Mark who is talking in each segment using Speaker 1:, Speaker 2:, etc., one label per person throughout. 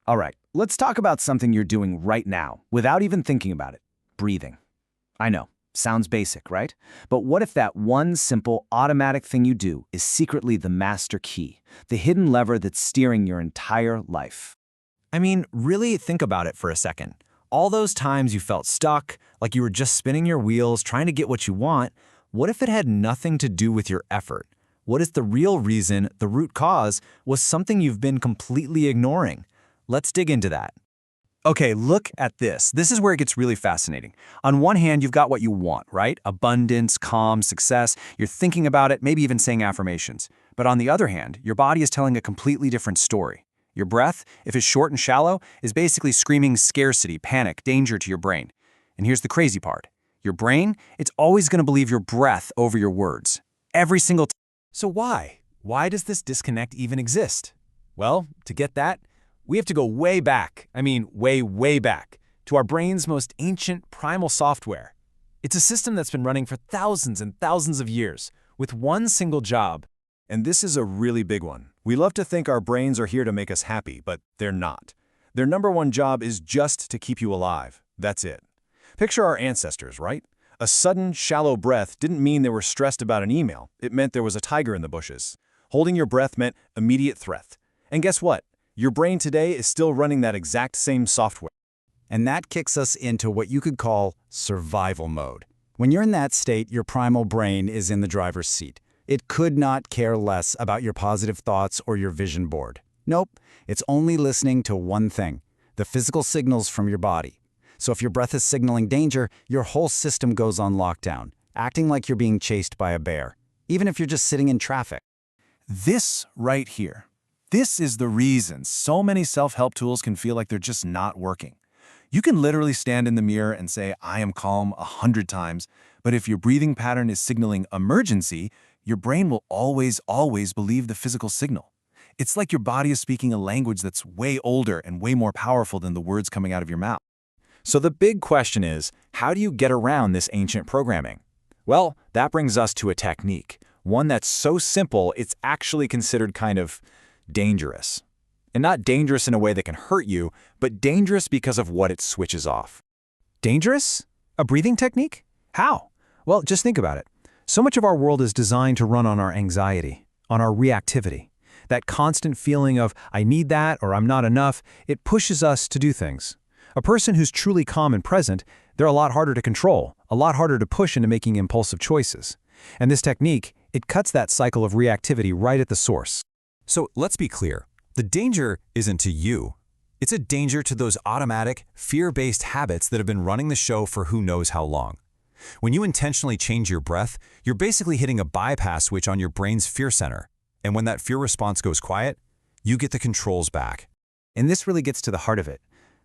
Speaker 1: All right, let's talk about something you're doing right now without even thinking about it. Breathing. I know, sounds basic, right? But what if that one simple automatic thing you do is secretly the master key, the hidden lever that's steering your entire life?
Speaker 2: I mean, really think about it for a second. All those times you felt stuck, like you were just spinning your wheels trying to get what you want, what if it had nothing to do with your effort? What if the real reason, the root cause, was something you've been completely ignoring? Let's dig into that.
Speaker 3: Okay, look at this. This is where it gets really fascinating. On one hand, you've got what you want, right? Abundance, calm, success. You're thinking about it, maybe even saying affirmations. But on the other hand, your body is telling a completely different story. Your breath, if it's short and shallow, is basically screaming scarcity, panic, danger to your brain. And here's the crazy part. Your brain, it's always going to believe your breath over your words. Every single time.
Speaker 2: So why? Why does this disconnect even exist? Well, to get that, we have to go way back, way back, to our brain's most ancient primal software. It's a system that's been running for thousands and thousands of years, with one single job.
Speaker 4: And this is a really big one. We love to think our brains are here to make us happy, but they're not. Their number one job is just to keep you alive. That's it. Picture our ancestors, right? A sudden, shallow breath didn't mean they were stressed about an email. It meant there was a tiger in the bushes. Holding your breath meant immediate threat. And guess what? Your brain today is still running that exact same software.
Speaker 3: And that kicks us into what you could call survival mode. When you're in that state, your primal brain is in the driver's seat. It could not care less about your positive thoughts or your vision board. Nope, it's only listening to one thing, the physical signals from your body. So if your breath is signaling danger, your whole system goes on lockdown, acting like you're being chased by a bear, even if you're just sitting in traffic.
Speaker 4: This right here. This is the reason so many self-help tools can feel like they're just not working. You can literally stand in the mirror and say, I am calm 100 times, but if your breathing pattern is signaling emergency, your brain will always believe the physical signal. It's like your body is speaking a language that's way older and way more powerful than the words coming out of your mouth.
Speaker 2: So the big question is, how do you get around this ancient programming? Well, that brings us to a technique, one that's so simple it's actually considered kind of dangerous. And not dangerous in a way that can hurt you, but dangerous because of what it switches off. Dangerous? A breathing technique? How? Well, just think about it. So much of our world is designed to run on our anxiety, on our reactivity. That constant feeling of, I need that or I'm not enough, it pushes us to do things. A person who's truly calm and present, they're a lot harder to control, a lot harder to push into making impulsive choices. And this technique, it cuts that cycle of reactivity right at the source. So let's be clear. The danger isn't to you. It's a danger to those automatic, fear-based habits that have been running the show for who knows how long. When you intentionally change your breath, you're basically hitting a bypass switch on your brain's fear center. And when that fear response goes quiet, you get the controls back.
Speaker 1: And this really gets to the heart of it.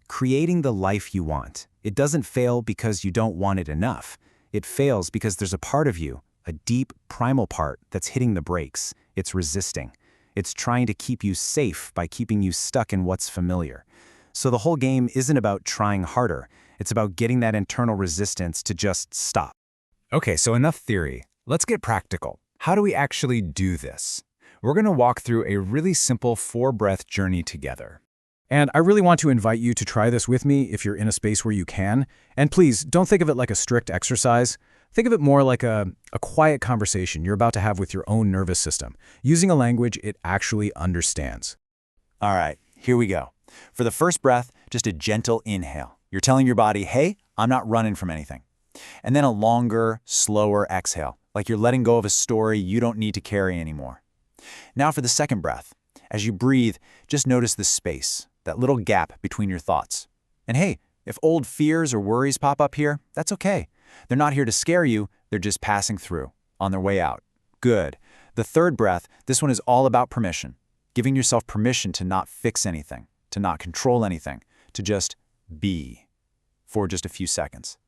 Speaker 1: Creating the life you want. It doesn't fail because you don't want it enough. It fails because there's a part of you, a deep, primal part, that's hitting the brakes. It's resisting. It's trying to keep you safe by keeping you stuck in what's familiar. So the whole game isn't about trying harder. It's about getting that internal resistance to just stop.
Speaker 2: Okay, so enough theory. Let's get practical. How do we actually do this? We're going to walk through a really simple 4-breath journey together.
Speaker 5: And I really want to invite you to try this with me if you're in a space where you can. And please, don't think of it like a strict exercise. Think of it more like a quiet conversation you're about to have with your own nervous system, using a language it actually understands.
Speaker 3: All right, here we go. For the first breath, just a gentle inhale. You're telling your body, hey, I'm not running from anything. And then a longer, slower exhale, like you're letting go of a story you don't need to carry anymore. Now for the second breath. As you breathe, just notice the space, that little gap between your thoughts. And hey, if old fears or worries pop up here, that's okay. They're not here to scare you, they're just passing through, on their way out. Good. The third breath, this one is all about permission. Giving yourself permission to not fix anything, to not control anything, to just be for just a few seconds.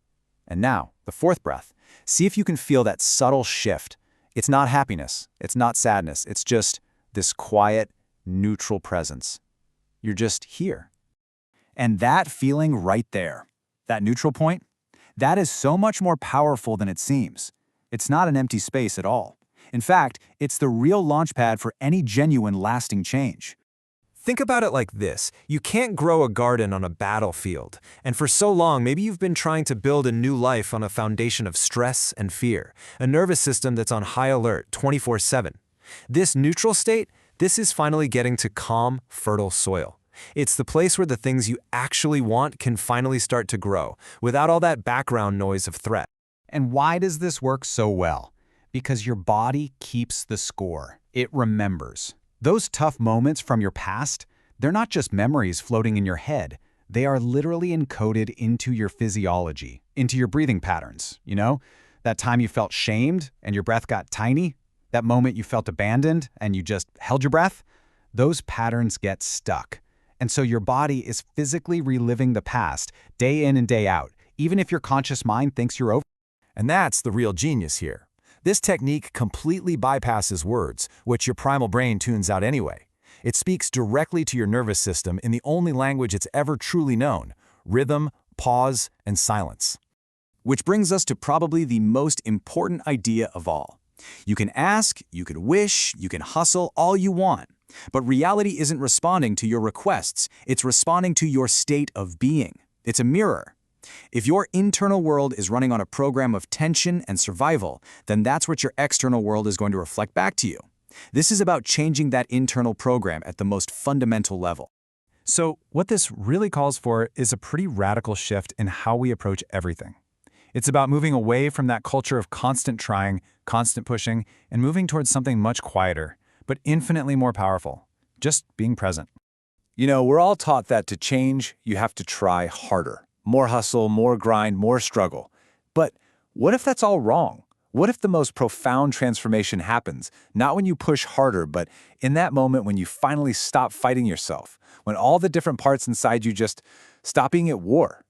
Speaker 3: And now, the fourth breath. See if you can feel that subtle shift. It's not happiness, it's not sadness, it's just this quiet, neutral presence. You're just here. And that feeling right there, that neutral point, that is so much more powerful than it seems. It's not an empty space at all. In fact, it's the real launchpad for any genuine lasting change.
Speaker 1: Think about it like this. You can't grow a garden on a battlefield, and for so long maybe you've been trying to build a new life on a foundation of stress and fear, a nervous system that's on high alert 24/7. This neutral state, this is finally getting to calm, fertile soil. It's the place where the things you actually want can finally start to grow, without all that background noise of threat.
Speaker 3: And why does this work so well? Because your body keeps the score. It remembers. Those tough moments from your past, they're not just memories floating in your head. They are literally encoded into your physiology, into your breathing patterns, you know? That time you felt shamed and your breath got tiny? That moment you felt abandoned and you just held your breath? Those patterns get stuck. And so your body is physically reliving the past, day in and day out, even if your conscious mind thinks you're over.
Speaker 2: And that's the real genius here. This technique completely bypasses words, which your primal brain tunes out anyway. It speaks directly to your nervous system in the only language it's ever truly known: rhythm, pause, and silence. Which brings us to probably the most important idea of all. You can ask, you can wish, you can hustle all you want. But reality isn't responding to your requests, it's responding to your state of being. It's a mirror. If your internal world is running on a program of tension and survival, then that's what your external world is going to reflect back to you. This is about changing that internal program at the most fundamental level.
Speaker 4: So what this really calls for is a pretty radical shift in how we approach everything. It's about moving away from that culture of constant trying, constant pushing, and moving towards something much quieter, but infinitely more powerful. Just being present.
Speaker 2: You know, we're all taught that to change, you have to try harder. More hustle, more grind, more struggle. But what if that's all wrong? What if the most profound transformation happens, not when you push harder, but in that moment when you finally stop fighting yourself, when all the different parts inside you just stop being at war?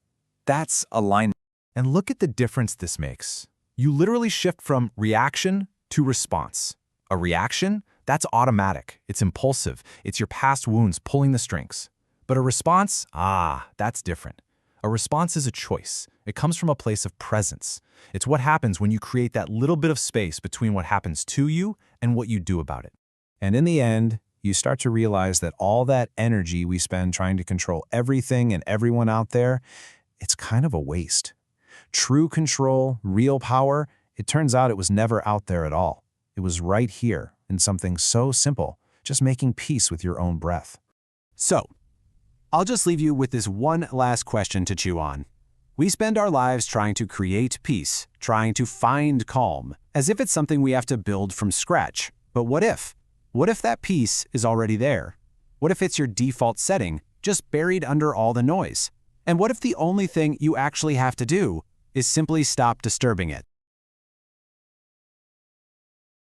Speaker 2: That's alignment.
Speaker 4: And look at the difference this makes. You literally shift from reaction to response. A reaction? That's automatic. It's impulsive. It's your past wounds pulling the strings. But a response? That's different. A response is a choice. It comes from a place of presence. It's what happens when you create that little bit of space between what happens to you and what you do about it. And in the end, you start to realize that all that energy we spend trying to control everything and everyone out there, it's kind of a waste. True control, real power, it turns out it was never out there at all. It was right here in something so simple, just making peace with your own breath.
Speaker 3: So, I'll just leave you with this one last question to chew on. We spend our lives trying to create peace, trying to find calm, as if it's something we have to build from scratch. But what if? What if that peace is already there? What if it's your default setting, just buried under all the noise? And what if the only thing you actually have to do is simply stop disturbing it?